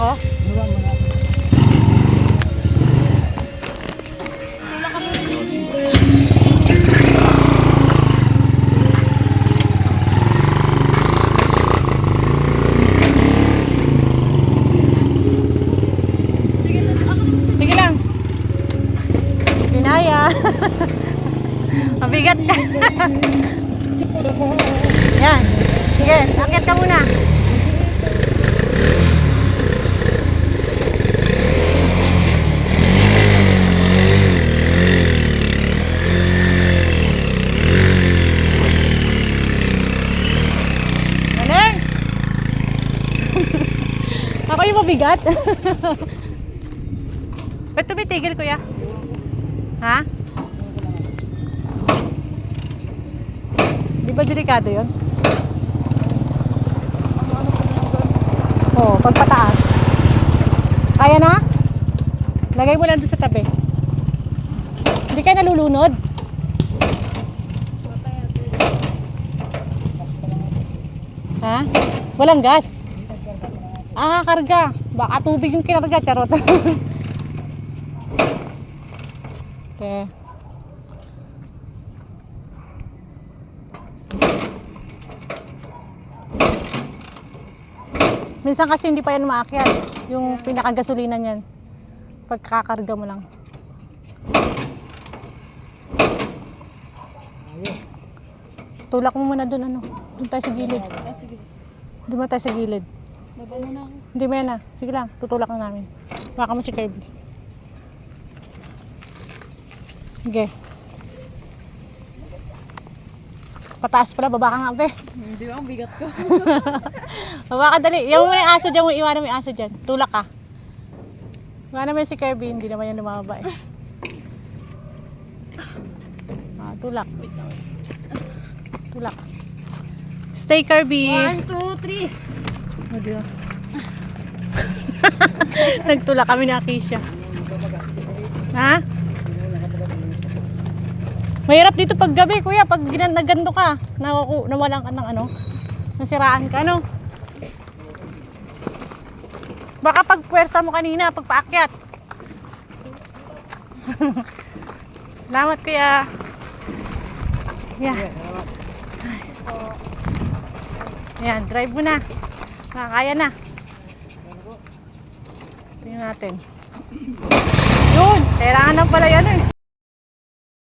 ako? Sige lang. Pinaya. Mabigat ka. Yan. Sige, akit ka muna. Galing. Ako yung mabigat. Ba't tumitigil, kuya? Ha? Di ba delikado yun? Oo, pagpataas. Kaya na? Lagay mo lang doon sa tabi. Hindi kayo nalulunod? Ha? Walang gas? Ah, karga. Baka tubig yung kinarga, charot. Okay. Minsan kasi hindi pa yan umaakyat. Yung pinakagasolina niyan. Pagkakarga mo lang. Tulak mo muna doon, ano. Doon tayo sa gilid. Doon mo tayo sa gilid. Baba mo na ako. Hindi mo yan, ah. Sige lang, tutulak na namin. Baka mo si Kirby. Sige. Pataas pala, baba ka nga, be. Hindi ba ang bigat ko? Baba ka, dali. Iwan mo na yung aso dyan, iwanan mo yung aso dyan. Tulak ka. Iwanan mo yung si Kirby, hindi naman yan lumababa eh. Ah, tulak. Tulak. Stay, Kirby. 1, 2, 3. O, di ba? Nagtulak kami ni Akisha. Ha? Mahirap dito pag gabi, kuya. Pag nagando ka, nawalan ka ng ano, nasiraan ka, no? Baka pag puwersa mo kanina, pag paakyat. Salamat, kuya. Yeah. Yan, drive mo na. Nakakaya na. Tingnan natin. Yun, kailangan na pala yan eh.